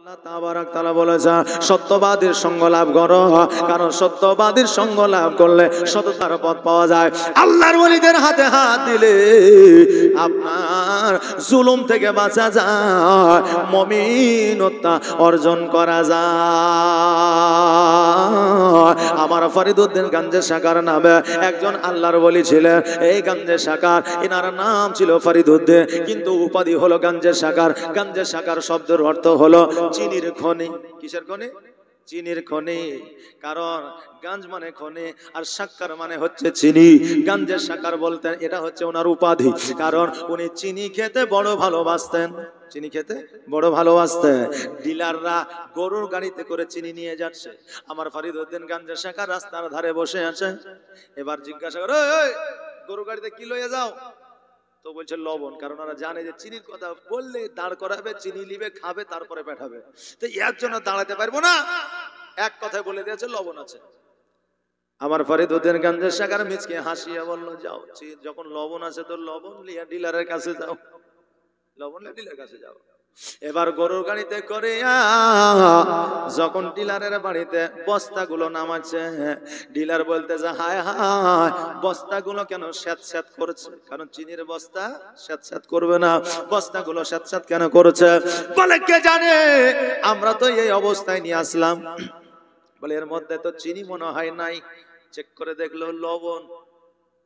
তাবারাক তাআলা বলেছে সত্যবাদীর সঙ্গ লাভ করো, কারণ সত্যবাদীর সঙ্গ লাভ করলে সততার পথ পাওয়া যায়। আল্লাহর ওলিদের হাতে হাত দিলে আপনার জুলুম থেকে বাঁচা যায়, মুমিনতা অর্জন করা যায়। আমার ফরিদউদ্দিন গঞ্জে শাকার নামে একজন আল্লাহর ওলি ছিলেন। এই গঞ্জে শাকার, এনার নাম ছিল ফরিদউদ্দিন, কিন্তু উপাধি হলো গঞ্জে শাকার। গঞ্জে শাকার শব্দের অর্থ হলো চিনির খনি। কিসের খনি? চিনির খনি। কারণ গঞ্জ মানে খনি আর শাক্কার মানে হচ্ছে চিনি। গঞ্জে শাকার বলতেন, এটা হচ্ছে ওনার উপাধি, কারণ উনি চিনি খেতে বড় ভালোবাসতেন। চিনি খেতে বড় ভালোবাসতেন। ডিলাররা গরুর গাড়িতে করে চিনি নিয়ে যাচ্ছে, আমার ফরিদউদ্দিন গঞ্জে শাকার রাস্তার ধারে বসে আছে। এবার জিজ্ঞাসা করে, ওই গরুর গাড়িতে কি লইয়ে যাও? তো বলছে লবণ, কারণ ওরা জানে যে চিনির কথা বললে দাঁড় করাবে, চিনি নিবে, খাবে, তারপরে পাঠাবে। তো এর জন্য দাঁড়াতে পারবো না, এক কথায় বলে দিয়েছে লবণ আছে। আমার ফরিদউদ্দিন গঞ্জে শাকার মিচকে হাসিয়া বলল, যাও যখন লবণ আছে তো লবণ লিয়া ডিলারের কাছে যাও, লবণ লিয়া ডিলারের কাছে যাও। এবার গরুর গাড়িতে করে যখন ডিলারের বাড়িতে বস্তাগুলো নামাচ্ছে, ডিলার বলতেছে, হায় হায় বস্তাগুলো কেন স্যাঁত করছে? কারণ চিনির বস্তা স্যাঁত করবে না, বস্তাগুলো স্যাঁত কেন করছে? বলে কে জানে, আমরা তো এই অবস্থায় নিয়ে আসলাম। বলে এর মধ্যে তো চিনি মনে হয় নাই। চেক করে দেখলো লবণ।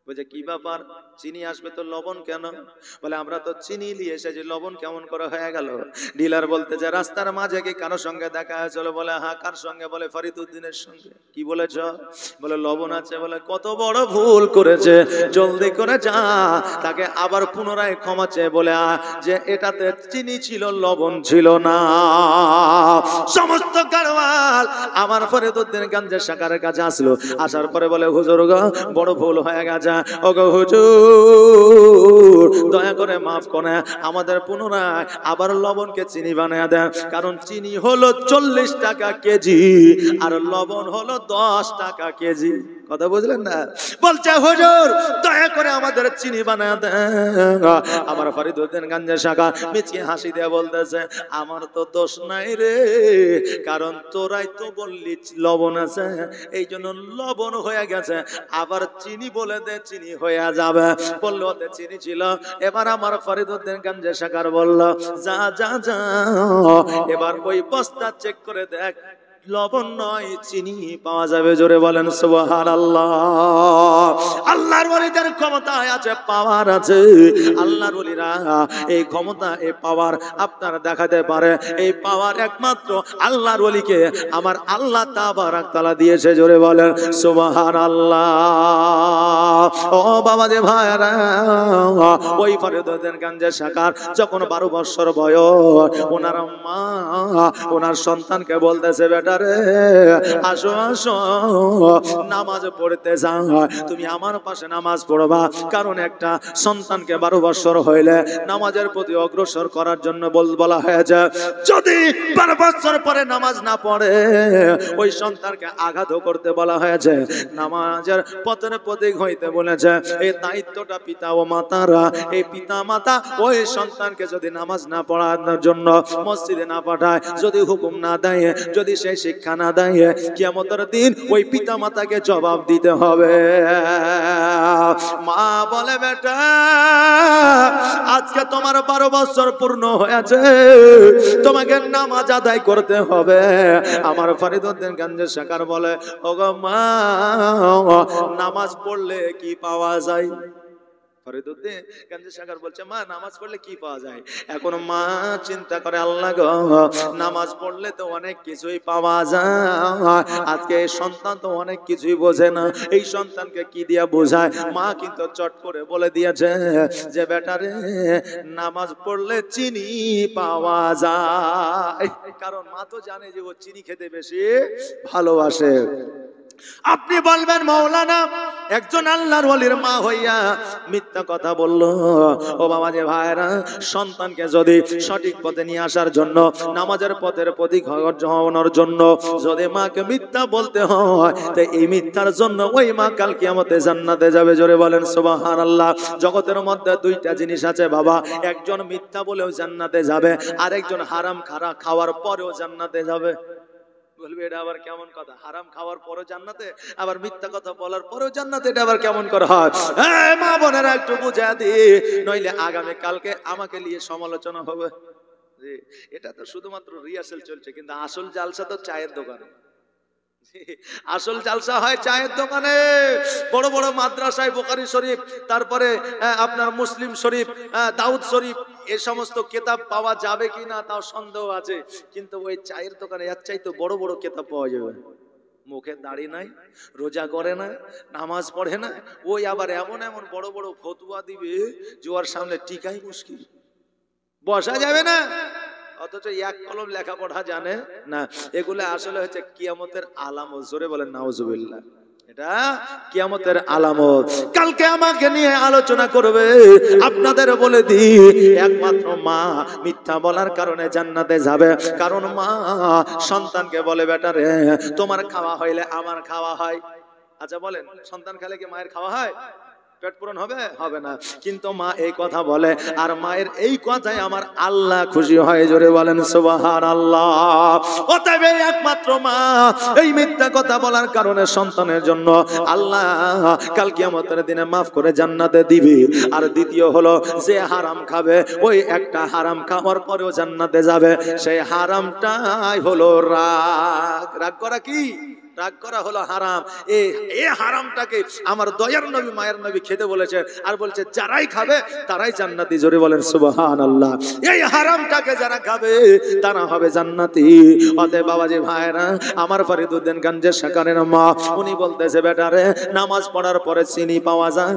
বলছে কি ব্যাপার, চিনি আসবে তো লবণ কেন? বলে আমরা তো চিনি নিয়ে এসেছি, লবণ কেমন করে হয়ে গেল? ডিলার বলতে যে রাস্তার মাঝে কি কারো সঙ্গে দেখা হয়েছিল? বলে হ্যাঁ। কার সঙ্গে? বলে ফরিদউদ্দিনের সঙ্গে। কি বলেছ? বলে লবণ আছে। বলে কত বড় ভুল করেছে, জলদি করে যা তাকে আবার পুনরায় ক্ষমা চেয়ে বলে যে এটাতে চিনি ছিল, লবণ ছিল না। সমস্ত গাড়ওয়াল আমার ফরিদউদ্দিন গঞ্জে শাকারের কাছে আসলো। আসার পরে বলে, হুজুর গো বড় ভুল হয়ে গেছে, ওগো হুজুর দয়া করে মাফ করে আমাদের, পুনরায় আবার লবণকে চিনি বানিয়ে দেন। কারণ চিনি হলো 40 টাকা কেজি আর লবণ হলো 10 টাকা কেজি। কথা বুঝলেন না? বলছে হুজুর দয়া করে আমাদের চিনি বানিয়ে দেন। আমার ফরিদউদ্দিন গঞ্জে শাকার মিচকে হাসি দিয়ে বলতেছে, আমার তো দোষ নাই রে, কারণ তোরাই তো বললি লবণ আছে, এই জন্য লবণ হয়ে গেছে। আবার চিনি বলে দে, চিনি হয়ে যাবে। বললো ওতে চিনি ছিল। এবার আমার ফরিদউদ্দিন গঞ্জে শাকার বলল, যা যা যা এবার ওই বস্তা চেক করে দেখ, লবণ নয় চিনি পাওয়া যাবে। জোরে বলেন সুবহানাল্লাহ। আল্লাহর ওলিদের ক্ষমতা আছে, পাওয়ার আছে। আল্লাহর ওলিরা এই ক্ষমতা, এই পাওয়ার আপনারা দেখাতে পারে। এই পাওয়ার একমাত্র আল্লাহর ওলিকে আমার আল্লাহ তাবারাক তাআলা দিয়েছে। জোরে বলেন সুবহানাল্লাহ। ও বাবা যে ভাইরা, ওই ফরিদউদ্দিন গঞ্জে শাকার যখন 12 বছর বয়স, ওনার মা ওনার সন্তানকে বলতেছে, বেটা রে আসো আসো নামাজ পড়তে যাও, তুমি আমার পাশে নামাজ পড়বা। কারণ একটা সন্তানকে 12 বছর হইলে নামাজের প্রতি অগ্রসর করার জন্য বলা হয়েছে। যদি 12 বছর পরে নামাজ না পড়ে ওই সন্তানকে আঘাত করতে বলা হয়েছে। নামাজের পথের প্রতীক হইতে বলেছে। এই দায়িত্বটা পিতা ও মাতারা, এই পিতা মাতা ওই সন্তানকে যদি নামাজ না পড়ানোর জন্য মসজিদে না পাঠায়, যদি হুকুম না দেয়, যদি সেই শিক্ষা না দেয়, কিয়ামতের দিন ওই পিতা মাতাকে জবাব দিতে হবে। মা বলে, বেটা আজকে তোমার 12 বছর পূর্ণ হয়েছে, তোমাকে নামাজ আদায় করতে হবে। আমার ফরিদউদ্দিন গঞ্জে শাকার বলে, ওগো মা নামাজ পড়লে কি পাওয়া যায়? ফরিদউদ্দিন গঞ্জে শাকার বলছে, মা নামাজ পড়লে কি পাওয়া যায়? এখন মা চিন্তা করে, আল্লাহ গো নামাজ পড়লে তো অনেক কিছুই পাওয়া যায়। আজকে এই সন্তান তো অনেক কিছুই বোঝে না, এই সন্তানকে কি দিয়া বোঝায়? মা কিন্তু চট করে বলে দিয়েছে যে বেটা রে নামাজ পড়লে চিনি পাওয়া যায়। কারণ মা তো জানে যে ও চিনি খেতে বেশি ভালোবাসে। আপনি বলবেন মাওলানা একজন আল্লাহর ওলির মা হইয়া মিথ্যা কথা বলল। ও বাবা যে ভাইরা, সন্তানকে যদি সঠিক পথে নিয়ে আসার জন্য, নামাজের পথের প্রতীক হওয়ার জন্য যদি মাকে মিথ্যা বলতে হয়, তো এই মিথ্যার জন্য ওই মা কাল কিয়ামতে জান্নাতে যাবে। জোরে বলেন সুবহানাল্লাহ। জগতের মধ্যে 2টা জিনিস আছে বাবা, একজন মিথ্যা বলেও জান্নাতে যাবে, আরেকজন হারাম খাওয়ার পর পরেও জান্নাতে যাবে। বলবে এটা আবার কেমন কথা? হারাম খাওয়ার পরেও জান্নাতে, আবার মিথ্যা কথা বলার পরেও জান্নাতে, এটা আবার কেমন করে হয়? এই মা বোনেরা একটু বুঝা দি, নইলে আগামী কালকে আমাকে নিয়ে সমালোচনা হবে। এটা তো শুধুমাত্র রিহার্সেল চলছে, কিন্তু আসল জালসা তো চায়ের দোকানে। আসল জালসা হয় চায়ের দোকানে। বড় বড় মাদ্রাসায় বুখারী শরীফ, তারপরে আপনার মুসলিম শরীফ, দাউদ শরীফ, এই সমস্ত কিতাব পাওয়া যাবে কিনা তাও সন্দেহ আছে, কিন্তু ওই চায়ের দোকানে এর চাইতে বড় বড় কিতাব পাওয়া যাবে। মুখে দাড়ি নাই, রোজা করে না, নামাজ পড়ে না, ওই আবার এমন এমন বড় বড় ফতোয়া দিবে যে ওর সামনে টিকাই মুশকিল, বসা যাবে না। অথচ এক কলম লেখাপড়া জানে না। এগুলো আসলে হচ্ছে কিয়ামতের আলামত। জোরে বলেন নাউজুবিল্লাহ। এটা কিয়ামতের আলামত। কালকে আমাকে নিয়ে আলোচনা করবে। আপনাদের বলে দি, একমাত্র মা মিথ্যা বলার কারণে জান্নাতে যাবে। কারণ মা সন্তানকে বলে, বেটা রে, তোমার খাওয়া হইলে আমার খাওয়া হয়। আচ্ছা বলেন, সন্তান খেলে কি মায়ের খাওয়া হয়? পেট পূরণ হবে? হবে না। কিন্তু মা এই কথা বলে, আর মায়ের এই কথায় আমার আল্লাহ খুশি হয়। জোরে বলেন সুবহানাল্লাহ। অতএব একমাত্র মা এই মিথ্যা কথা বলার কারণে সন্তানের জন্য আল্লাহ কাল কিয়ামতের দিনে মাফ করে জান্নাতে দিবে। আর দ্বিতীয় হলো, যে হারাম খাবে, ওই একটা হারাম খাওয়ার পরেও জান্নাতে যাবে। সেই হারামটাই হলো রাগ। রাগ করা কি? রাগ করা হলো হারাম। এই হারামটাকে আমার দয়ার নবী মায়ের নবী খেতে বলেছে, আর বলছে যারাই খাবে তারাই জান্নাতি। জোরে বলেন সুবহানাল্লাহ। এই হারামটাকে যারা খাবে তারা হবে জান্নাতি। অতএব বাবাজি ভাইরা আমার, ফরিদউদ্দিন গঞ্জের শাকারের মা, উনি বলতেছে, বেটা রে, নামাজ পড়ার পরে চিনি পাওয়া যায়।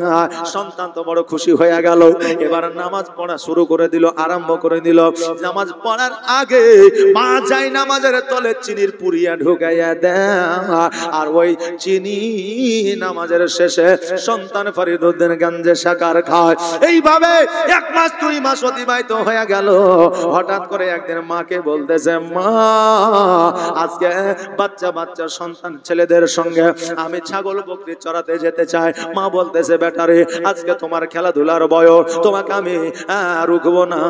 সন্তান তো বড় খুশি হয়ে গেল। এবার নামাজ পড়া শুরু করে দিল, আরম্ভ করে দিল। নামাজ পড়ার আগে মা যাই নামাজের তলে চিনির পুরিয়া ঢুকাইয়া দেয়, আর ওই চিনি নামাজের শেষে সন্তান ফরিদউদ্দিন গঞ্জে শাকার খায়। এইভাবে 1 মাস 2 মাস অতিবাহিত হয়ে গেল। হঠাৎ করে একদিন মাকে বলতেছে, মা, আজকে বাচ্চা বাচ্চা সন্তান ছেলেদের সঙ্গে আমি ছাগল বকরি চড়াতে যেতে চাই। মা বলতেছে, বেটারে, আজকে তোমার খেলাধুলার বয়স, তোমাকে আমি রুখবো না।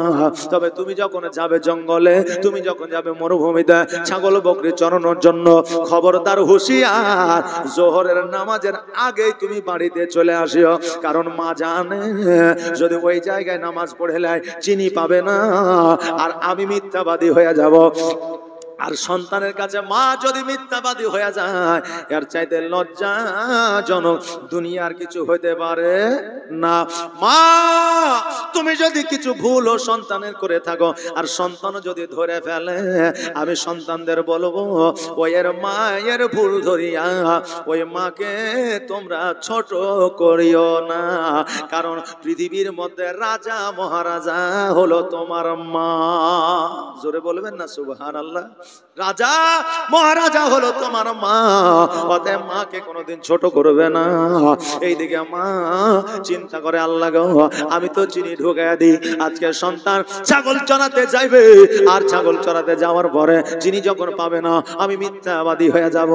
তবে তুমি যখন যাবে জঙ্গলে, তুমি যখন যাবে মরুভূমিতে ছাগল বকরি চড়ানোর জন্য, খবরদার হুঁশিয়ার, জোহরের নামাজের আগেই তুমি বাড়িতে চলে আসিও। কারণ মা জানে যদি ওই জায়গায় নামাজ পড়ে লাই চিনি পাবে না, আর আমি মিথ্যাবাদী হয়ে যাব। আর সন্তানের কাছে মা যদি মিথ্যাবাদী হয়ে যায়, এর চাইতে লজ্জাজনক দুনিয়ার কিছু হইতে পারে না। মা, তুমি যদি কিছু ভুল ও সন্তানের করে থাকো, আর সন্তান যদি ধরে ফেলে, আমি সন্তানদের বলবো, ওই এর মায়ের ভুল ধরিয়া ওই মাকে তোমরা ছোট করিও না। কারণ পৃথিবীর মধ্যে রাজা মহারাজা হলো তোমার মা। জোরে বলবেন না সুবহানাল্লাহ। রাজা মহারাজা হলো তোমার মা। অতএব মাকে কোনোদিন ছোট করবে না। এইদিকে মা চিন্তা করে, আল্লাহ গো, আমি তো চিনি ঢুকাইয়া দিই। আজকে সন্তান ছাগল চড়াতে যাইবে, আর ছাগল চড়াতে যাওয়ার পরে চিনি যখন পাবে না, আমি মিথ্যাবাদী হয়ে যাব।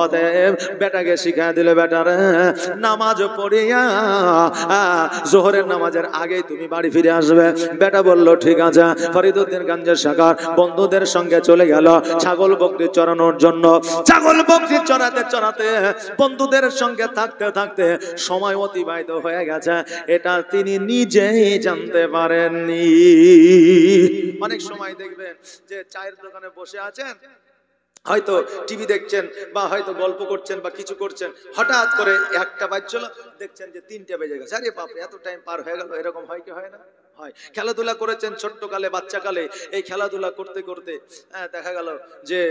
অতএব বেটাকে শিখাই দিলে, বেটারে, নামাজ পড়িয়া জোহরের নামাজের আগে তুমি বাড়ি ফিরে আসবে। বেটা বলল, ঠিক আছে। ফরিদউদ্দিন গঞ্জের শাকার বন্ধুদের সঙ্গে চলে গেল ছাগল বকরি চড়ানোর জন্য। ছাগল বকরি চড়াতে চড়াতে, বন্ধুদের সঙ্গে থাকতে থাকতে সময় অতিবাহিত হয়ে গেছে, এটা তিনি নিজেই জানতে পারেননি। অনেক সময় দেখবেন যে চায়ের দোকানে বসে আছেন, হয়তো টিভি দেখছেন বা হয়তো গল্প করছেন বা কিছু করছেন, হঠাৎ করে 1টা বাজছিল, দেখছেন যে 3টে বেজে গেছে। আরে বাপরে, এত টাইম পার হয়ে গেল। এরকম হয় কি হয় না? হয়। খেলাধুলা করেছেন ছোট্টকালে, বাচ্চাকালে, এই খেলাধুলা করতে করতে দেখা গেল যে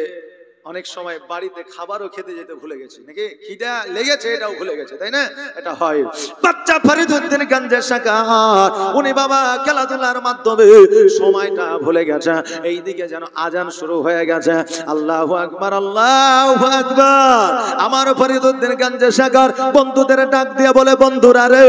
অনেক সময় বাড়িতে খাবারও খেতে যেতে ভুলে গেছি, নাকি খিদা লেগেছে এটাও ভুলে গেছে, তাই না? এটা হয়। বাচ্চা ফরিদউদ্দিন গঞ্জের শাকার, উনি বাবা খেলাধুলার মাধ্যমে সময়টা ভুলে গেছে। এইদিকে যেন আজান শুরু হয়ে গেছে। আল্লাহু আকবার, আল্লাহু আকবার। আমার ফরিদউদ্দিন গঞ্জের শাকার বন্ধুদের ডাক দিয়ে বলে, বন্ধুরা রে,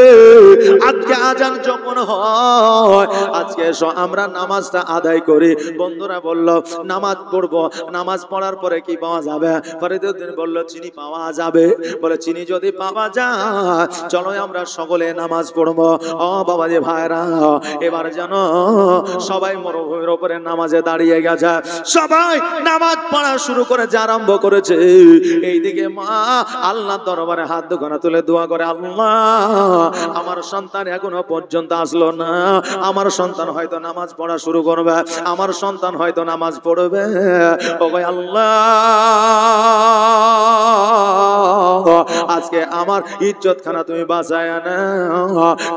আজকে আজান যখন হয়, আজকে আমরা নামাজটা আদায় করি। বন্ধুরা বলল, নামাজ পড়বো। নামাজ পড়ার পরে কি পাওয়া যাবে? ফরিদউদ্দিন বলল চিনি পাওয়া যাবে। বলে চিনি যদি পাওয়া যায় চলো আমরা সকলে নামাজ পড়বো। ও বাবাজি ভাইরা, এবার যেন সবাই মরুভূমির উপরে নামাজে দাঁড়িয়ে গেছে। সবাই নামাজ পড়া শুরু করে আরম্ভ করেছে। এইদিকে মা আল্লাহ দরবারে হাত দুখানা তুলে দোয়া করে, আল্লাহ আমার সন্তান এখনো পর্যন্ত আসলো না, আমার সন্তান হয়তো নামাজ পড়া শুরু করবে, আমার সন্তান হয়তো নামাজ পড়বে। ও ভাই আল্লাহ, আজকে আমার ইজ্জত খানা তুমি বাঁচায় না,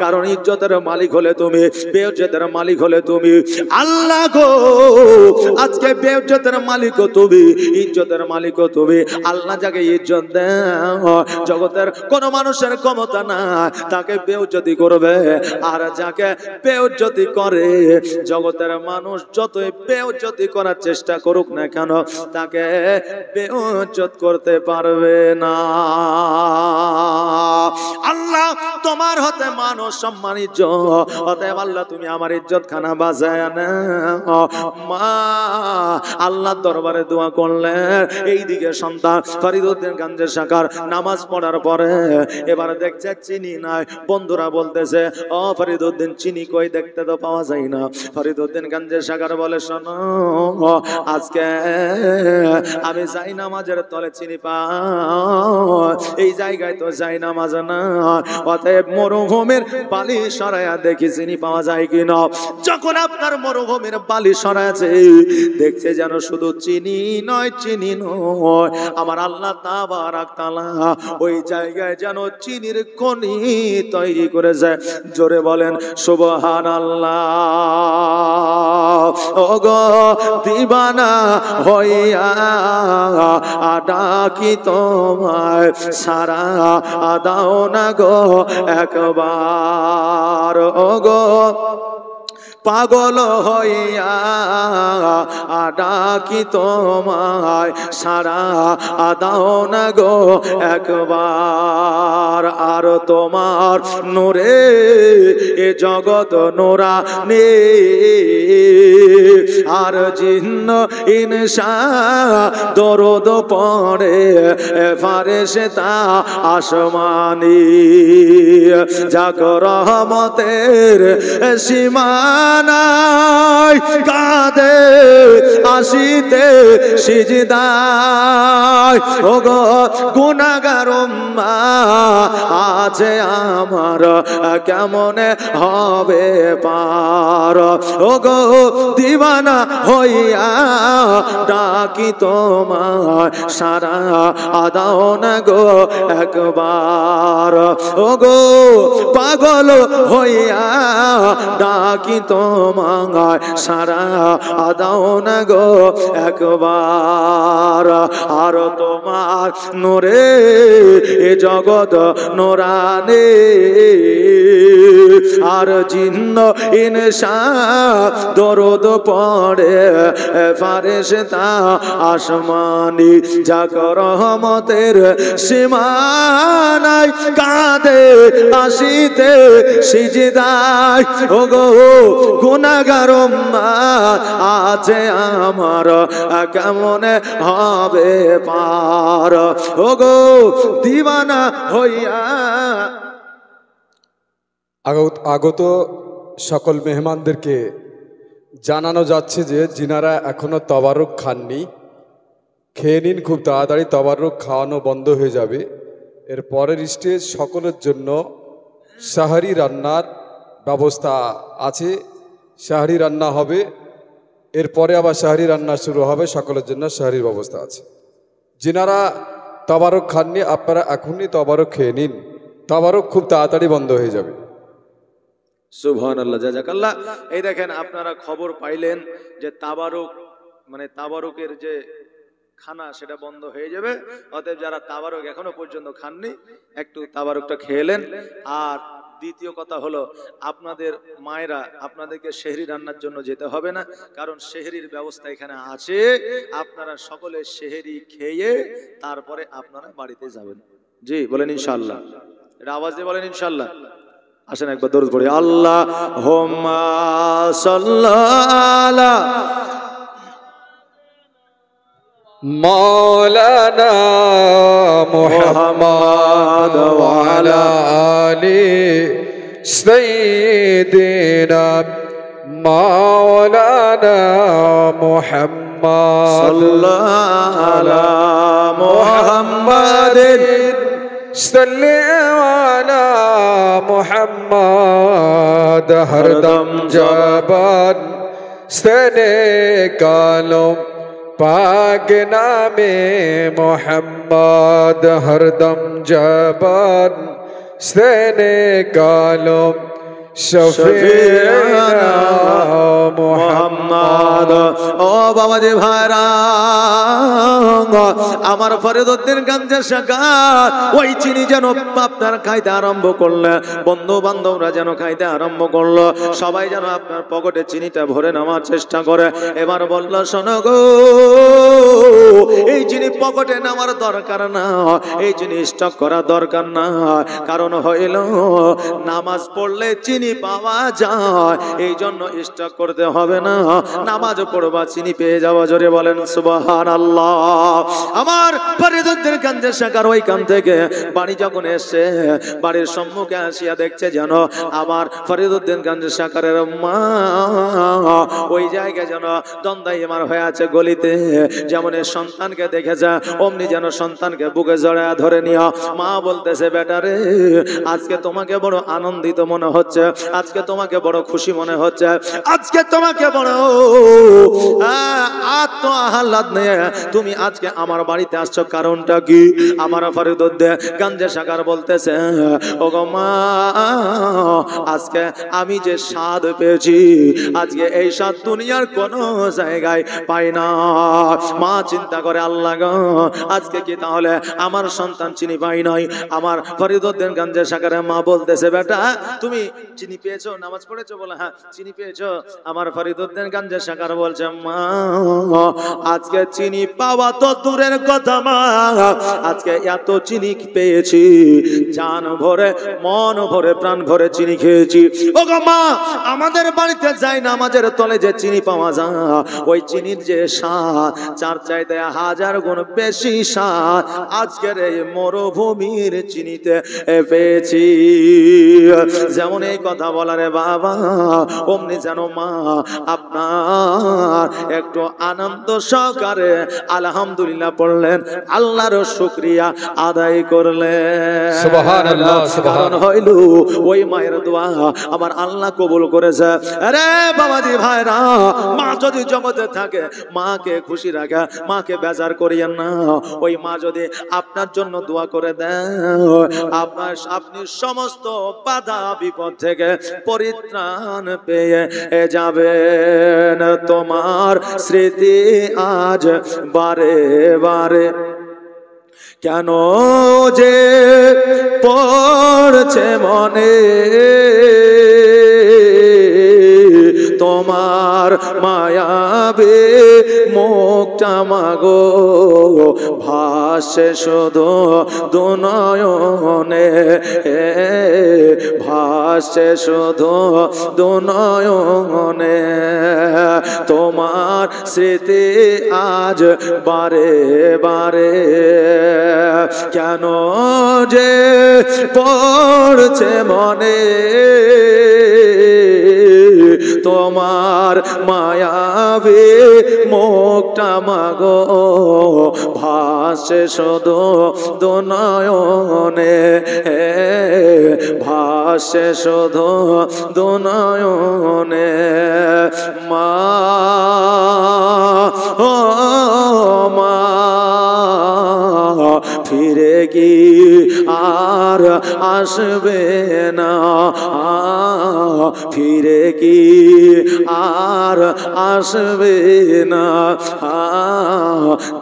কারণ ইজ্জতের মালিক হলে তুমি, বেইজ্জতের মালিক হলে তুমি। আল্লাহ গো, আজকে বেইজ্জতের মালিকও তুমি, ইজ্জতের মালিকও তুমি। আল্লাহ যাকে ইজ্জত দেয় জগতের কোন মানুষের ক্ষমতা না তাকে বেইজ্জতি করবে, আর যাকে বেইজ্জতি করে জগতের মানুষ যতই বেইজ্জতি করার চেষ্টা করুক না কেন তাকে বেইজ্জত করতে পারবে না। আল্লাহ তোমার হতে মানুষ সম্মান ইজ্জত, অতএব আল্লাহ তুমি আমার ইজ্জত খানা বাঁচায় না। মা আল্লাহ দরবারে দোয়া করলেন। এইদিকে সন্তান ফরিদউদ্দিন গঞ্জে শাখার নামাজ পড়ার পরে এবার দেখছে চিনি নাই। বন্ধুরা বলতেছে, ও ফরিদউদ্দিন চিনি কই, দেখতে তো পাওয়া যায় না। ফরিদউদ্দিন গঞ্জে শাখার বলে, শোনো আজকে আমি যাই নামাজের তলে চিনি পাই, এই জায়গায় তো যাই নামাজ না, অতএব মরুভূমির বালি সরাইয়া দেখি চিনি পাওয়া যায় কিনা। যখন আপনার মরুভূমির বালি সরাইছে দেখছে যেন শুধু চিনি নয়, চিনি নয়, আমার আল্লাহ তাবারাক তাআলা ওই জায়গায় যেন চিনির খনি তৈরি করেছে। জোরে বলেন সুবহানাল্লাহ। ওগো দিবানা হইয়া ডাকি তোমায়, সারা দাও না গো একবার। ওগো পাগল হইয়া ডাকি তোমায়, সারা দাও না গো একবার। আর তোমার নূরে এ জগৎ নূরানি, আর জিন্ন ইনসা দরুদ পড়ে ফারেশতা আসমানি। যাক রহমতের সীমানায় কাঁদে আসিতে সিজদায়। ওগো গুনাহগার উম্মাহ আছে আমার, কেমনে হবে পার। ওগো দিবানা হইয়া ডাকি তোমায়, সারা দাও না গো একবার। ওগো পাগল হইয়া ডাকি তোমায়, সারা দাও না গো একবার। আর তোমার নূরে এ জগৎ নূরানি, আর জিন্ন ইনসা দরুদ পড়ে ফারেশতা আসমানি। যাক রহমতের সীমানায় কাঁদে আসিতে সিজদায়। ওগো গুনাহগার উম্মাহ আছে আমার, কেমনে হবে পার। ওগো দিওয়ানা হইয়া। আগত সকল মেহমানদেরকে জানানো যাচ্ছে যে যিনারা এখনো তবারুক খাননি খেয়ে নিন, খুব তাড়াতাড়ি তবারুক খাওয়ানো বন্ধ হয়ে যাবে। এর পরের স্টেজ সকলের জন্য সাহারি রান্নার ব্যবস্থা আছে, সাহারি রান্না হবে। এরপরে আবার সাহারি রান্না শুরু হবে, সকলের জন্য সাহারির ব্যবস্থা আছে। যিনারা তবারুক খাননি আপনারা এখনই তবারুক খেয়ে নিন, তবারুক খুব তাড়াতাড়ি বন্ধ হয়ে যাবে। সুবহানাল্লাহ, জাযাকাল্লাহ। এই দেখেন আপনারা খবর পাইলেন যে তাবারুক মানে তাবারুকের যে খানা সেটা বন্ধ হয়ে যাবে। অতএব যারা তাবারুক এখনো পর্যন্ত খাননি একটু তাবারুকটা খেলেন। আর দ্বিতীয় কথা হলো আপনাদের মায়েরা আপনাদেরকে সেহরি রান্নার জন্য যেতে হবে না, কারণ সেহরির ব্যবস্থা এখানে আছে। আপনারা সকলে সেহরি খেয়ে তারপরে আপনারা বাড়িতে যাবেন। জি বলেন ইনশাআল্লাহ, এটা আওয়াজ দিয়ে বলেন ইনশাআল্লাহ। আসেন একবার দরুদ পড়ি, আল্লাহুম্মা সাল্লি আলা مولانا محمد وعلى آل سيدنا مولانا محمد صلى على محمد صل على محمد हरदम जबान से कालम पाक नामे मोहम्मद हरदम जबान से कालम शफीना মোহাম্মদ। ও বাবাজি ভাইরা, আমার ফরিদউদ্দিন গঞ্জের শাখা ওই চিনি যেন আপনার খাইতে আরম্ভ করলে, বন্ধু বান্ধবরা যেন খাইতে আরম্ভ করলো, সবাই যেন আপনার পকেটে চিনিটা ভরে নেওয়ার চেষ্টা করে। এবার বলল, শোনো গো, এই চিনি পকেটে নেওয়ার দরকার না, এই চিনি স্টক করা দরকার না, কারণ হইল নামাজ পড়লে চিনি পাওয়া যায়, এই জন্য স্টক করতে হবে না, নামাজ পড়বা চিনি পেয়ে যাওয়া। জোরে বলেন সুবহানাল্লাহ। আমার ফরিদউদ্দিন গঞ্জের শাখার ওইখান থেকে বাড়ি যখন এসছে, বাড়ির সম্মুখে আসিয়া দেখছে যেন আমার ফরিদউদ্দিন গঞ্জের শাখার মা ওই জায়গায় যেন দ্বন্দ্বায়মান হয়ে আছে গলিতে, যেমন সন্তানকে দেখেছে অমনি যেন সন্তানকে বুকে জড়ায় ধরে নিয়া মা বলতেছে, বেটারে আজকে তোমাকে বড় আনন্দিত মনে হচ্ছে, আজকে তোমাকে বড় খুশি মনে হচ্ছে, আজকে তোমাকে বড় আত্ম আহ্লাদ নিয়ে তুমি আজকে আমার বাড়িতে আসছো, কারণটা কি? আমার ফরিদউদ্দিন গঞ্জের শাখার বলতেছে, ও গো মা, আজকে আমি যে স্বাদ পেয়েছি, আজকে এই স্বাদ দুনিয়ার কোন জায়গায় পাই না। মা চিন্তা করে, আল্লাহ গো, আজকে কি তাহলে আমার সন্তান চিনি পাই নাই? আমার ফরিদউদ্দিন গঞ্জের শাখার মা বলতেছে, বেটা তুমি চিনি পেয়েছো, নামাজ পড়েছো? বলে হ্যাঁ চিনি পেয়েছো। আমার ফরিদউদ্দিন গঞ্জের শাখার বলছে, মা আজকে চিনি পাওয়া তো দূরের কথা মা, আজকে এত চিনি পেয়েছি, জান ভরে মন ভরে প্রাণ ভরে চিনি খেয়েছি। ও গো মা, আমাদের বাড়িতে যাই নামাজের তলে যে চিনি পাওয়া যায়, ওই চিনির যে স্বাদ চার চাইতে হাজার গুণ বেশি স্বাদ আজকের এই মরুভূমির চিনিতে পেয়েছি। যেমন এই কথা বলারে বাবা, অমনি যেন মা আপনার একটু আনন্দ সহকারে আলহামদুলিল্লাহ পড়লেন, আল্লাহর শুকরিয়া আদায় করলেন। সুবহানাল্লাহ, কারণ হইল ওই মায়ের দোয়া আমার আল্লাহ কবুল করেছে। আরে বাবাজি ভাইরা, মা যদি জগতে থাকে মাকে খুশি রাখা, মাকে বেজার করিয়েন না। ওই মা যদি আপনার জন্য দোয়া করে দেন, আপনি সমস্ত বাধা বিপদ থেকে পরিত্রাণ পেয়ে যাবেন। তোমার স্মৃতি আজ বারে বারে কেন যে পড়ছে মনে, তোমার মায়াবে মুখটা মাগো ভাসে শুধু দুনয়নে, ভাসে শুধু দুনয়নে। তোমার স্মৃতি আজ বারে বারে কেন যে পড়ছে মনে, তোমার মায়াবী মুখটা মাগো ভাসে শুধু দুনয়নে, ভাসে শুধু দুনয়নে। মা ও মা, ফিরে কি আর আসবে না, ফিরে কি আর আসবে না,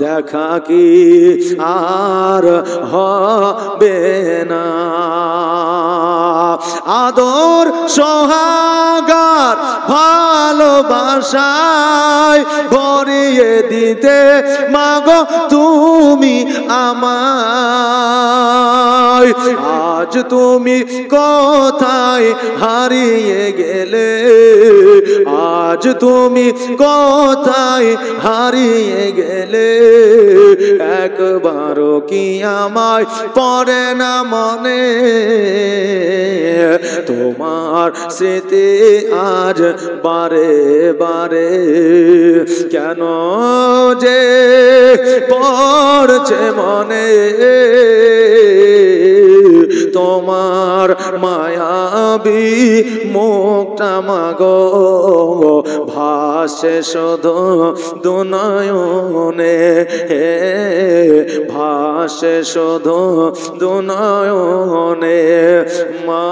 দেখা কি আর হবে না। আদর সোহাগার ভালোবাসায় ভরিয়ে দিতে মাগো তুমি আমায়, আজ তুমি কোথায় হারিয়ে গেলে, আজ তুমি কোথায় হারিয়ে গেলে, একবারও কি আমায় পড়ে না মনে তোমার স্মৃতি আজ বারে বারে কেন যে পড়ছে মনে তোমার মায়াবী মুখটা মাগো ভাসে শুধু দুনয়নে ভাসে শুধু দুনয়নে মা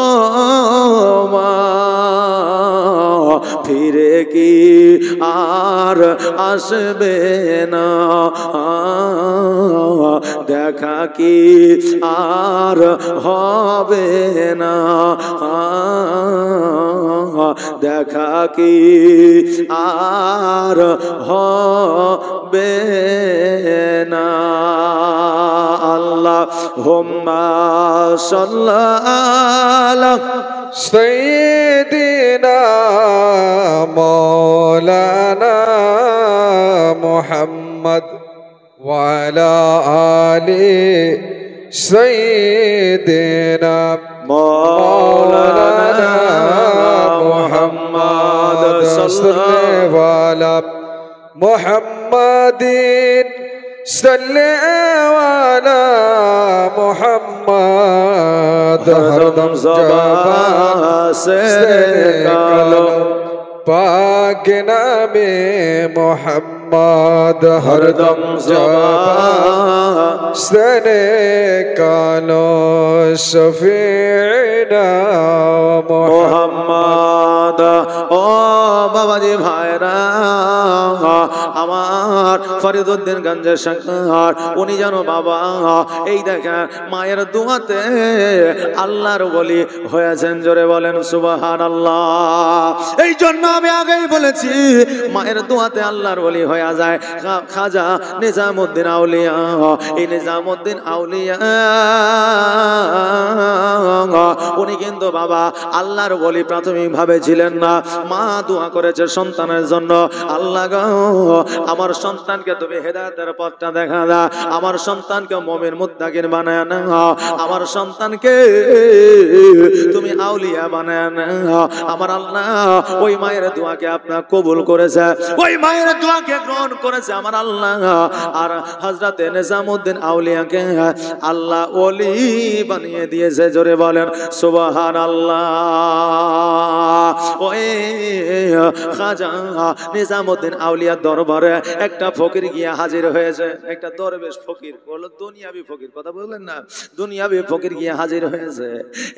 ও মা ফিরে কি আর আসবে না দেখা কি আর হবে না দেখা কি আর হবে না আল্লাহুম্মা সাল্লি سيدنا مولانا محمد وعلى آل سيدنا مولانا محمد صلى على محمد صلى على محمد हरदम ज़बान से निकालो पाक नामे मोहम्मद हरदम ज़बान से निकालो शफीना मोहम्मद ओ बाबाजी भाईरा আমার ফরিদউদ্দিন গঞ্জের সরকার উনি জানো বাবা এই দেখেন মায়ের দোয়াতে আল্লাহর ওলি হয়েছেন জোরে বলেন সুবহানাল্লাহ এই জন্য আমি আগেই বলেছি মায়ের দোয়াতে আল্লাহর ওলি হয়ে যায় খাজা নিজামউদ্দিন আউলিয়া এই নিজামউদ্দিন আউলিয়া উনি কিন্তু বাবা আল্লাহর ওলি প্রাথমিকভাবে ছিলেন না মা দোয়া করেছে সন্তানের জন্য আল্লাহ গো আমার সন্তানকে তুমি হেদায়েতের পথটা দেখা দাও আমার সন্তানকে মুমিন মুত্তাকিন বানায় নাও আমার সন্তানকে তুমি আউলিয়া বানায় নাও আমার আল্লাহ ওই মায়ের দোয়াকে আপনার কবুল করেছে ওই মায়ের দোয়াকে গ্রহণ করেছে আমার আল্লাহ আর হযরতে নিজামউদ্দিন আউলিয়াকে আল্লাহ ওলি বানিয়ে দিয়েছে জোরে বলেন সুবহানাল্লাহ ওই খাজা নিজামউদ্দিন আউলিয়া দরবারে একটা ফকির গিয়া হাজির হয়েছে একটা দরবেশ ফকির বলল দুনিয়াবি ফকির কথা বললেন না দুনিয়াবি ফকির গিয়া হাজির হয়েছে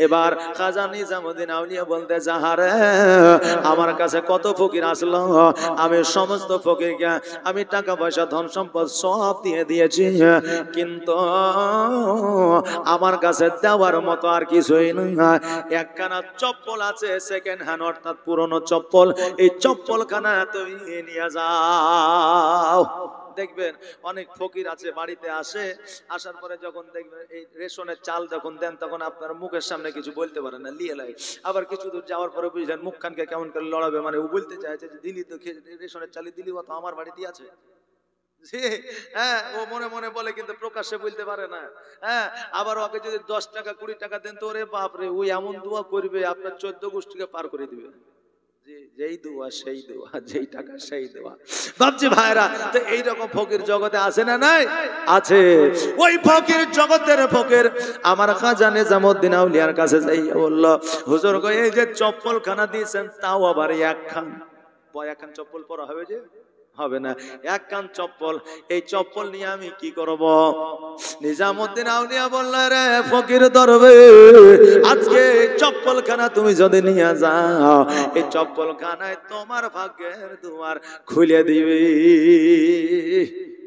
এবার খাজা নিজামউদ্দিন আউলিয়া বলতে যাহারে আমার কাছে কত ফকির আসলো আমি সমস্ত ফকিরকে আমি টাকা পয়সা ধন সম্পদ সব দিয়ে দিয়েছি কিন্তু আমার কাছে দেওয়ার মতো আর কিছুই না একখানা চপ্পল আছে সেকেন্ড হ্যান্ড অর্থাৎ পুরনো চপ্পল এই চপ্পলখানা তুমি নিয়ে যাও দেখবেন অনেক ফকির আছে বাড়িতে আসে আসার পরে যখন দেখবেন এই রেশনের চাল যখন দেন তখন আপনার মুখের সামনে কিছু বলতে পারে না লিয়ে লাই আবার কিছু দূর যাওয়ার পরে বুঝলেন মুখখানকে কেমন করে লড়াবে মানে ও বলতে চাইছে যে দিলি তো রেশনের চালি দিলি তো আমার বাড়িতে আছে হ্যাঁ ও মনে মনে বলে কিন্তু প্রকাশ্যে বলতে পারে না হ্যাঁ আবার ওকে যদি 10 টাকা 20 টাকা দেন তো ওরে বাপরে ওই এমন দোয়া করবে আপনার 14 গোষ্ঠীকে পার করে দিবে যেই দোয়া সেই দোয়া যেই টাকা সেই দোয়া বাপজি ভাইরা তো এইরকম ফকির জগতে আছে না নাই আছে ওই ফকির জগতের ফকির আমার খাজা নিজামউদ্দিন আউলিয়ার কাছে যাই বলল হুজুর গো এই যে চপ্পল খানা দিয়েছেন তাও আবার একখান চপ্পল পরা হবে যে হবে না এক কান চপ্পল এই চপ্পল নিয়ে আমি কি করব নিজামউদ্দিন আউলিয়া বলল রে ফকির দরবেশ আজকে চপ্পল খানা তুমি যদি নিয়ে যাও এই চপ্পল খানায় তোমার ভাগ্যের দুয়ার খুলে দিবে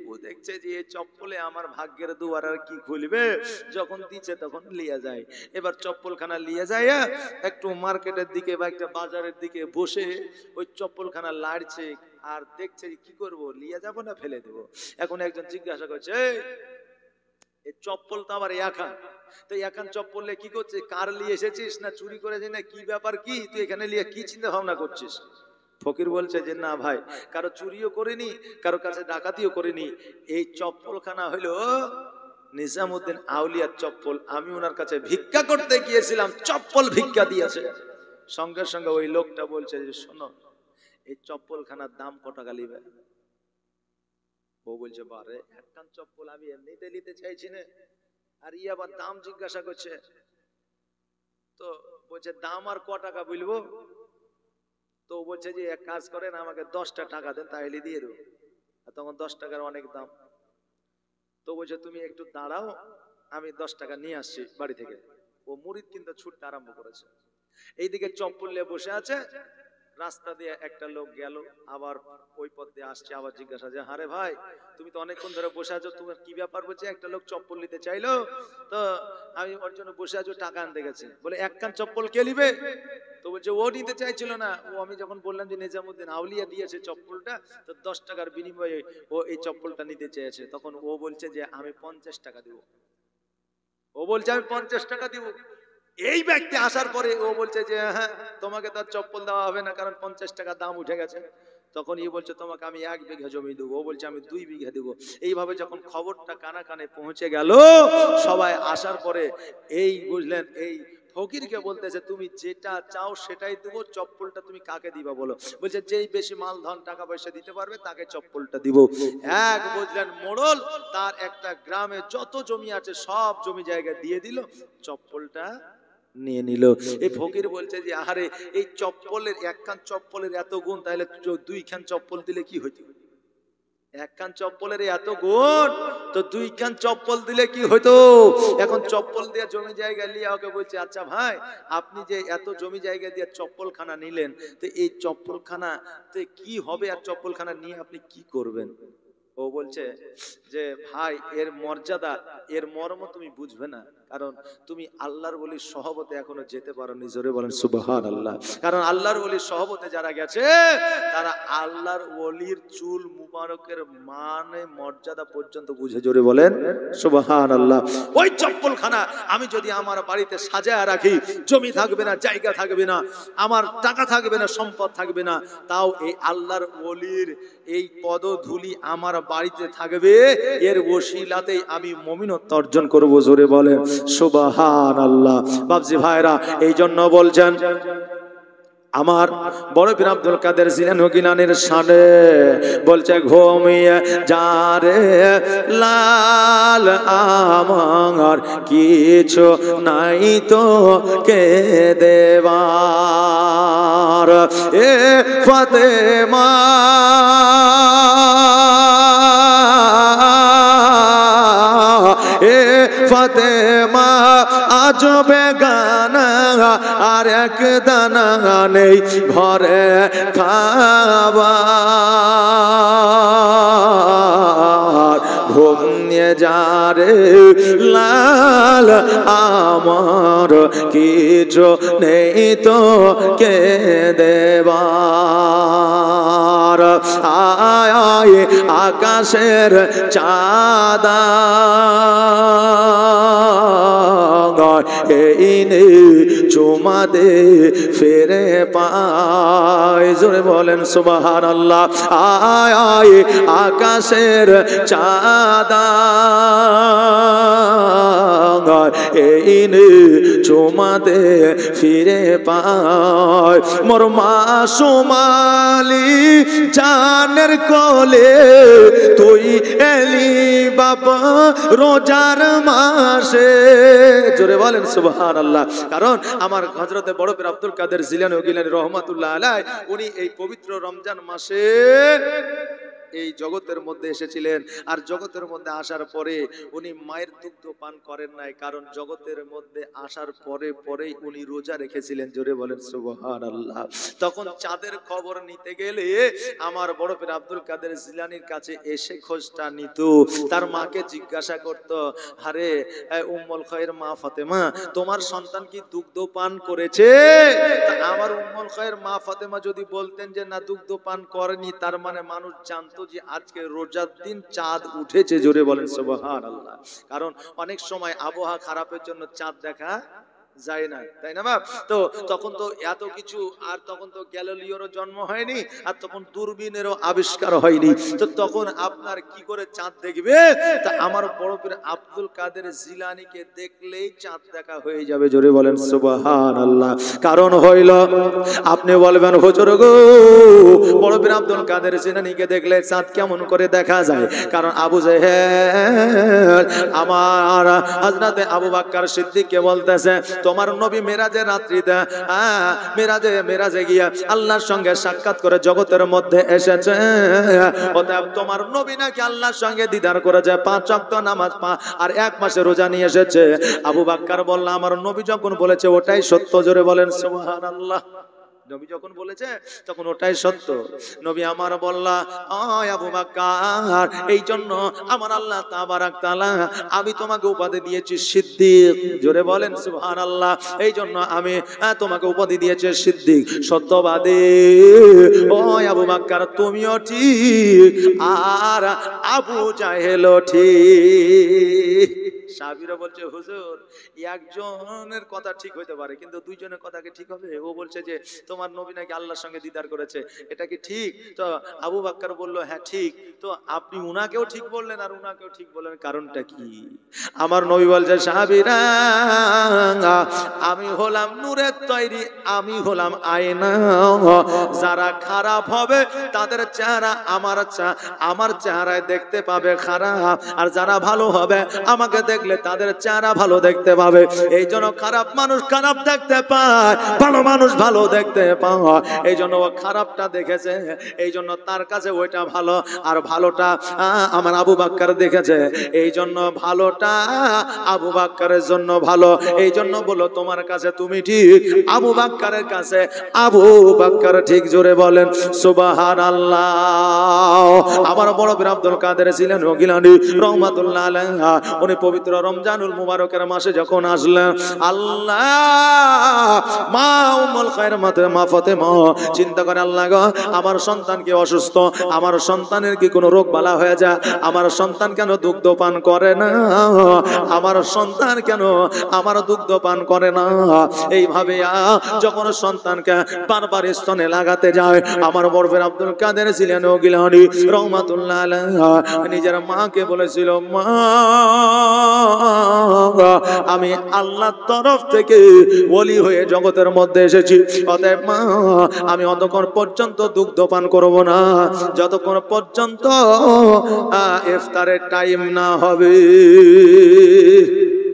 ও দেখছে যে এই চপ্পলে আমার ভাগ্যের দুয়ার আর কি খুলবে যখন দিচ্ছে তখন লিয়ে যায় এবার চপ্পলখানা লিয়ে যায় একটু মার্কেটের দিকে বা একটা বাজারের দিকে বসে ওই চপ্পলখানা লাড়ছে আর দেখছে কি করব লিয়ে যাব না ফেলে দেব এখন একজন জিজ্ঞাসা করছে এই চপ্পল তো আবার একান তো একান চপ্পলে কি করছিস কার নিয়ে এসেছিস না চুরি করেছিস না কি ব্যাপার কি তুই এখানে নিয়ে কি চিন্তা ভাবনা করছিস ফকির বলছে যে না ভাই, কারো চুরিও করিনি, কারো কাছে ডাকাতিও করিনি, এই চপ্পলখানা হইলো নিজামুদ্দিন আউলিয়ার চপ্পল। আমি ওনার কাছে ভিক্ষা করতে গিয়েছিলাম, চপ্পল ভিক্ষা দিয়েছে। সঙ্গে সঙ্গে ওই লোকটা বলছে যে শোনো, এই চপ্পলখানার দাম কত টাকা নিবে? ও বলছে বারে, একখান চপ্পল আমি এমনিতে নিতে চাইছি না, আর ই আবার দাম জিজ্ঞাসা করছে। তো বলছে দাম আর ক টাকা বলবো? তো বলছে যে এক কাজ করেন, আমাকে 10টা টাকা দেন, তাহলে দিয়ে দেবো। তখন 10 টাকার অনেক দাম। তো বলছে তুমি একটু দাঁড়াও, আমি 10 টাকা নিয়ে আসছি বাড়ি থেকে। ও মুরিদ কিন্তু ছুটতে আরম্ভ করেছে। এইদিকে চপ্পল নিয়ে বসে আছে, রাস্তা দিয়ে একটা লোক গেল, আবার ওই পথ দিয়ে আসছে, আবার জিজ্ঞাসা যে হারে ভাই, তুমি তো অনেকক্ষণ ধরে বসে আছো, তোমার কি ব্যাপার? বলছে একটা লোক চপ্পল নিতে চাইলো, তো আমি ওর জন্য বসে আছো, টাকা আনতে গেছে। বলে একখান চপ্পল কে নিবে? তো বলছে ও নিতে চাইছিল না, ও আমি যখন বললাম যে নিজামুদ্দিন আউলিয়া দিয়েছে চপ্পলটা, তো 10 টাকার বিনিময়ে ও এই চপ্পলটা নিতে চেয়েছে। তখন ও বলছে যে আমি 50 টাকা দিব। ও বলছে আমি 50 টাকা দিব। এই ব্যক্তি আসার পরে ও বলছে যে হ্যাঁ, তোমাকে তার চপ্পল দেওয়া হবে না, কারণ 50 টাকা দাম উঠে গেছে। তখন ই বলছে তোমাকে আমি 1 বিঘা জমি দেবো। ও বলছে আমি 2 বিঘা দেবো। এইভাবে যখন খবরটা কানা কানে পৌঁছে গেল, সবাই আসার পরে এই বুঝলেন, এই ফকিরকে বলতেছে তুমি যেটা চাও সেটাই দেবো, চপ্পলটা তুমি কাকে দিবা বলো? বলছে যেই বেশি মাল ধন টাকা পয়সা দিতে পারবে তাকে চপ্পলটা দিব। এক বুঝলেন মোড়ল, তার একটা গ্রামে যত জমি আছে সব জমি জায়গা দিয়ে দিল, চপ্পলটা নিয়ে নিল। এই ফকির বলছে যে আরে এই চপ্পলের, একখান চপ্পলের এত গুণ, তাহলে 2খান চপ্পল দিলে কি হইতো? একখান চপ্পলের এত গুণ, তো 2খান চপ্পল দিলে কি হইতো? এখন চপ্পল দিয়ে জমি জায়গা নিয়ে ওকে বলছে আচ্ছা ভাই, আপনি যে এত জমি জায়গা দিয়ে চপ্পলখানা নিলেন, তো এই চপ্পলখানা তে কি হবে, আর চপ্পলখানা নিয়ে আপনি কি করবেন? ও বলছে যে ভাই, এর মর্যাদা, এর মর্ম তুমি বুঝবে না, কারণ তুমি আল্লাহর ওলির সহবতে এখনো যেতে পারোনি। জোরে বলেন সুবহানাল্লাহ। কারণ আল্লাহর ওলির সহবতে যারা গেছে, তারা আল্লাহর ওলির চুল মুবারকের মানে মর্যাদা পর্যন্ত বুঝে। জোরে বলেন সুবহানাল্লাহ। ওই চপ্পলখানা আমি যদি আমার বাড়িতে সাজায় রাখি, জমি থাকবে না, জায়গা থাকবে না, আমার টাকা থাকবে না, সম্পদ থাকবে না, তাও এই আল্লাহর ওলির এই পদধূলি আমার বাড়িতে থাকবে, এর ওসিলাতেই আমি মুমিনত্ব অর্জন করব। জোরে বলেন সুবহানাল্লাহ। বাপজি ভাইরা, এই জন্য বলছেন আমার বড় পীর আব্দুল কাদের জিলানী গিলানীর শানে বলছে ঘুমিয়ে যারে লাল, আমার কিছু নাই তো কে দেবার, এ ফাতেমা এ ফাতেমা আজ বেগানা, আর এক দানা নেই ঘরে খাবার, ঘুমিয়ে যারে লাল, আমার কিছু নেই তো কে দেবার, আয় আয় আকাশের চাঁদা এই নে চুমা দে ফেরে পায়। জোরে বলেন সুবহানাল্লাহ। আয় আয় আকাশের চাঁদা এই নে চুমা দে ফিরে পায়, মোর মাসুমালি জানের কোলে তুই এলি বাবা রোজার মাসে। জোরে বলেন সুবহানাল্লাহ। কারণ আমার হযরতে বড় পীর আব্দুল কাদের জিলানী গিলানী রহমাতুল্লাহ আলাইহি, উনি এই পবিত্র রমজান মাসে এই জগতের মধ্যে এসেছিলেন। আর জগতের মধ্যে আসার পরে উনি মায়ের দুগ্ধ পান করেন নাই, কারণ জগতের মধ্যে আসার পরে পরেই উনি রোজা রেখেছিলেন। জোরে বলেন সুবহানাল্লাহ। তখন চাঁদের খবর নিতে গেলে আমার বড় পীর আব্দুল কাদের জিলানীর কাছে এসে খোঁজটা নিত, তার মাকে জিজ্ঞাসা করত, আরে উম্মুল খায়র মা ফাতেমা, তোমার সন্তান কি দুগ্ধ পান করেছে? আমার উম্মুল খায়র মা ফাতেমা যদি বলতেন যে না দুগ্ধ পান করেনি, তার মানে মানুষ জানতো যে আজকে রোজার দিন চাঁদ উঠেছে। জোরে বলেন সুবহানাল্লাহ। কারণ অনেক সময় আবহাওয়া খারাপের জন্য চাঁদ দেখা যায় না, তাই না বাপ? তো তখন তো এত কিছু, আর তখন তো গ্যালিলিওরও জন্ম হয়নি, আর তখন দূরবীনেরও আবিষ্কার হয়নি। তো তখন আপনার কি করে চাঁদ দেখবে? তা আমার বড় পীর আব্দুল কাদের জিলানীকে দেখলেই চাঁদ দেখা হয়ে যাবে। জোরে বলেন সুবহানাল্লাহ। কারণ হইল, আপনি বলবেন হুজুর গো, বড় পীর আব্দুল কাদের জিলানীকে দেখলে চাঁদ কেমন করে দেখা যায়? কারণ আবু জেহেল আমার হযরতে আবু বকর সিদ্দিককে বলতেছে, তোমার নবী মেরাজের রাত্রিতে মেরাজে গিয়া আল্লাহর সঙ্গে সাক্ষাৎ করে জগতের মধ্যে এসেছে। অতএব তোমার নবী নাকি আল্লাহর সঙ্গে দিদার করেছে, 5 ওয়াক্ত নামাজ আর 1 মাসের রোজা নিয়ে এসেছে। আবু বকর বলল, আমার নবী যখন বলেছে ওটাই সত্য। জোরে বলেন সুবহানাল্লাহ। নবী যখন বলেছে তখন ওটাই সত্য। নবী আমার বললা, আবু বকর, এই জন্য আমার আল্লাহ তাবারাক তাআলা আমি তোমাকে উপাধি দিয়েছি সিদ্দিক। জোরে বলেন সুবহানাল্লাহ। এই জন্য আমি তোমাকে উপাধি দিয়েছি সিদ্দিক, সত্যবাদী। ও আবু বকর, তুমিও ঠিক আর আবু জাহেলও ঠিক। সাহাবীরা বলছে, হুজুর একজনের কথা ঠিক হইতে পারে, কিন্তু দুইজনের কথা কি ঠিক হবে? ও বলছে যে তোমার নবী নাকি আল্লাহর সঙ্গে দিদার করেছে, এটা কি ঠিক? তো আবু বকর বলল, হ্যাঁ ঠিক। তো আপনি উনাকেও ঠিক বললেন আর উনাকেও ঠিক বললেন, কারণটা কি? আমার নবী বলছে, সাহাবীরা আমি হলাম নূরের তৈরি, আমি হলাম আয়না। যারা খারাপ হবে তাদের চেহারা আমার চেহারায় দেখতে পাবে খারাপ, আর যারা ভালো হবে আমাকে দেখলে তাদের চেহারা ভালো দেখতে পাবে। এই জন্য খারাপ মানুষ খারাপ দেখতে পায়, ভালো মানুষ ভালো দেখতে পায়। এই জন্য ও খারাপটা দেখেছে, এই জন্য তার কাছে ওইটা ভালো, আর ভালোটা আমার আবু বকর দেখেছে, এই জন্য ভালোটা আবু বকরের জন্য ভালো। এই জন্য বলো, তোমার কাছে তুমি ঠিক, আবু বকরের কাছে আবু বকর ঠিক। জোরে বলেন সুবহানাল্লাহ। আমার বড় পীর আব্দুল কাদের ছিলেন গিলানী রহমাতুল্লাহ আলাইহি, উনি পবিত্র রমজানুল মুবারকের মাসে যখন আসলেন, আল্লাহ মা উম্মুল খায়র মা ফাতেমা চিন্তা করে, আল্লাহ গো, আমার সন্তান কি অসুস্থ, আমার সন্তানের কি কোনো রোগ বালা হয়ে যায়, আমার সন্তান কেন দুগ্ধ পান করে না, আমার সন্তান কেন আমার দুগ্ধ পান করে না। এইভাবে যখন সন্তানকে বারবার স্তনে লাগাতে যায়, আমার বড় পীর আব্দুল কাদের ছিলেন গিলানী রহমাতুল্লাহ আলাইহি নিজের মাকে বলেছিল, মা আমি আল্লাহর তরফ থেকে ওলি হয়ে জগতের মধ্যে এসেছি, অতএব মা আমি অতক্ষণ পর্যন্ত দুগ্ধ পান করব না যতক্ষণ পর্যন্ত ইফতারের টাইম না হবে।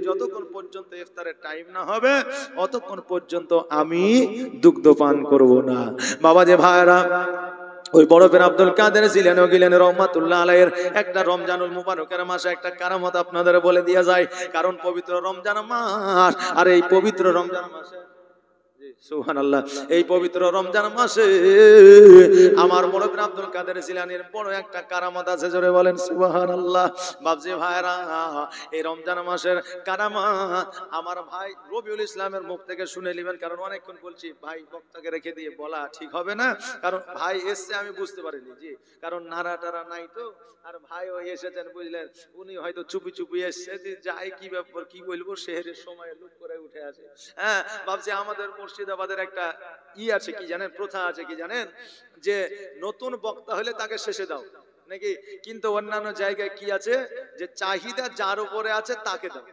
যতক্ষণ পর্যন্ত ইফতারের টাইম না হবে অতক্ষণ পর্যন্ত আমি দুগ্ধ পান করব না। বাবা যে ভাইরা, ওই বড় পীর আব্দুল কাদের ছিলেন গিলানী রহমাতুল্লাহ আলাইহির একটা রমজানুল মুবারকের মাসে একটা কারামত আপনাদের বলে দিয়া যায়। কারণ পবিত্র রমজান মাস, আর এই পবিত্র রমজান মাসে সুবহানাল্লাহ, এই পবিত্র রমজান মাসে আমার বড় পীর আব্দুল কাদের জিলানীর বড় একটা কারামত আছে। জোরে বলেন সুবহানাল্লাহ। বাপজি ভাইরা, এই রমজান মাসের কারামত আমার ভাই রবিউল ইসলামের মুখ থেকে শুনে নেবেন। কারণ অনেকক্ষণ বলছি, ভাই বক্তাকে রেখে দিয়ে বলা ঠিক হবে না, কারণ ভাই এসছে আমি বুঝতে পারিনি, জি, কারণ নাড়া টারা নাই তো, আর ভাই ওই এসেছেন বুঝলেন, উনি হয়তো চুপি চুপি এসছে, যে যাই কি ব্যাপার কি বলবো, শহরের সময় লুক করে উঠে আসে। হ্যাঁ, ভাবছি আমাদের মুর্শিদাবাদের একটা আছে কি জানেন, প্রথা আছে কি জানেন, যে নতুন বক্তা হলে তাকে শেষে দাও নাকি, কিন্তু অন্যান্য জায়গায় কি আছে, যে চাহিদা যার উপরে আছে তাকে দাও।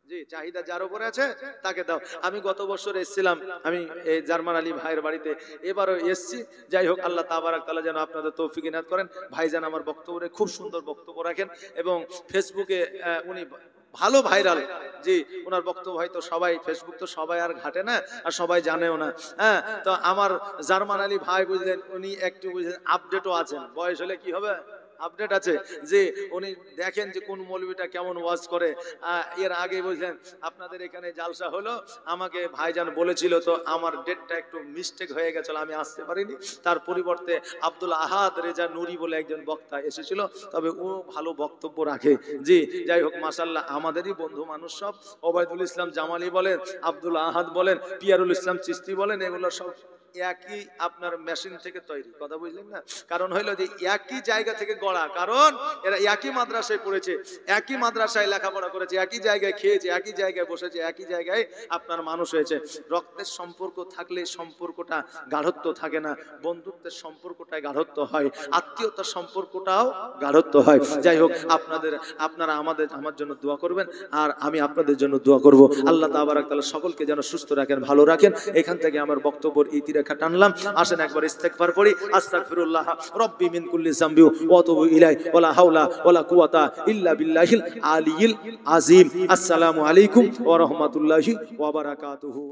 জি, চাহিদা যার উপরে আছে তাকে দাও। আমি গত বছর এসেছিলাম, আমি এই জার্মান আলী ভাইয়ের বাড়িতে, এবারও এসছি। যাই হোক, আল্লাহ তাবারাক তাআলা যেন আপনাদের তৌফিক ইনায়াত করেন। ভাইজান আমার বক্তব্যে খুব সুন্দর বক্তব্য রাখেন এবং ফেসবুকে উনি ভালো ভাইরাল। জি, ওনার বক্তব্য হয়তো সবাই, ফেসবুক তো সবাই আর ঘাটে না আর সবাই জানেও না। হ্যাঁ, তো আমার জার্মান আলী ভাই বুঝলেন, উনি একটু বুঝলেন আপডেটও আছেন, বয়স হলে কি হবে, আপডেট আছে, যে উনি দেখেন যে কোন মৌলবীটা কেমন ওয়াজ করে। এর আগে বুঝলেন আপনাদের এখানে জালসা হলো, আমাকে ভাইজান বলেছিল, তো আমার ডেটটা একটু মিস্টেক হয়ে গেছিল, আমি আসতে পারিনি। তার পরিবর্তে আব্দুল আহাদ রেজা নুরি বলে একজন বক্তা এসেছিল, তবে ও ভালো বক্তব্য রাখে। জি, যাই হোক, মাশাআল্লাহ, আমাদেরই বন্ধু মানুষ সব। ওবায়দুল ইসলাম জামালি বলেন, আব্দুল আহাদ বলেন, পিয়ারুল ইসলাম চিস্তি বলেন, এগুলো সব একই আপনার মেশিন থেকে তৈরি, কথা বুঝলেন না? কারণ হইলো যে একই জায়গা থেকে গড়া, কারণ এরা একই মাদ্রাসায় পড়েছে, একই মাদ্রাসায় লেখাপড়া করেছে, একই জায়গায় খেয়েছে, একই জায়গায় বসেছে, একই জায়গায় আপনার মানুষ হয়েছে। রক্তের সম্পর্ক থাকলে সম্পর্কটা গাঢ়ত্ব থাকে না, বন্ধুত্বের সম্পর্কটাই গাঢ়ত্ব হয়, আত্মীয়তার সম্পর্কটাও গাঢ়ত্ব হয়। যাই হোক, আপনারা আমার জন্য দোয়া করবেন, আর আমি আপনাদের জন্য দোয়া করব। আল্লাহ তাবারাক তাআলা সকলকে যেন সুস্থ রাখেন, ভালো রাখেন। এখান থেকে আমার বক্তব্যের ইতিরেখা টানলাম। আসেন একবার ইস্তেগফার করি। আস্তাগফিরুল্লাহ রব্বি মিন কুল্লি যামবি ওয়া আতুবু ইলাইহি ওয়ালা হাওলা ওয়ালা কুওয়াতা ইল্লা বিল্লাহিল আলিয়্যিল আযীম। আসসালামু আলাইকুম ওয়া রাহমাতুল্লাহি ওয়া বারাকাতুহু।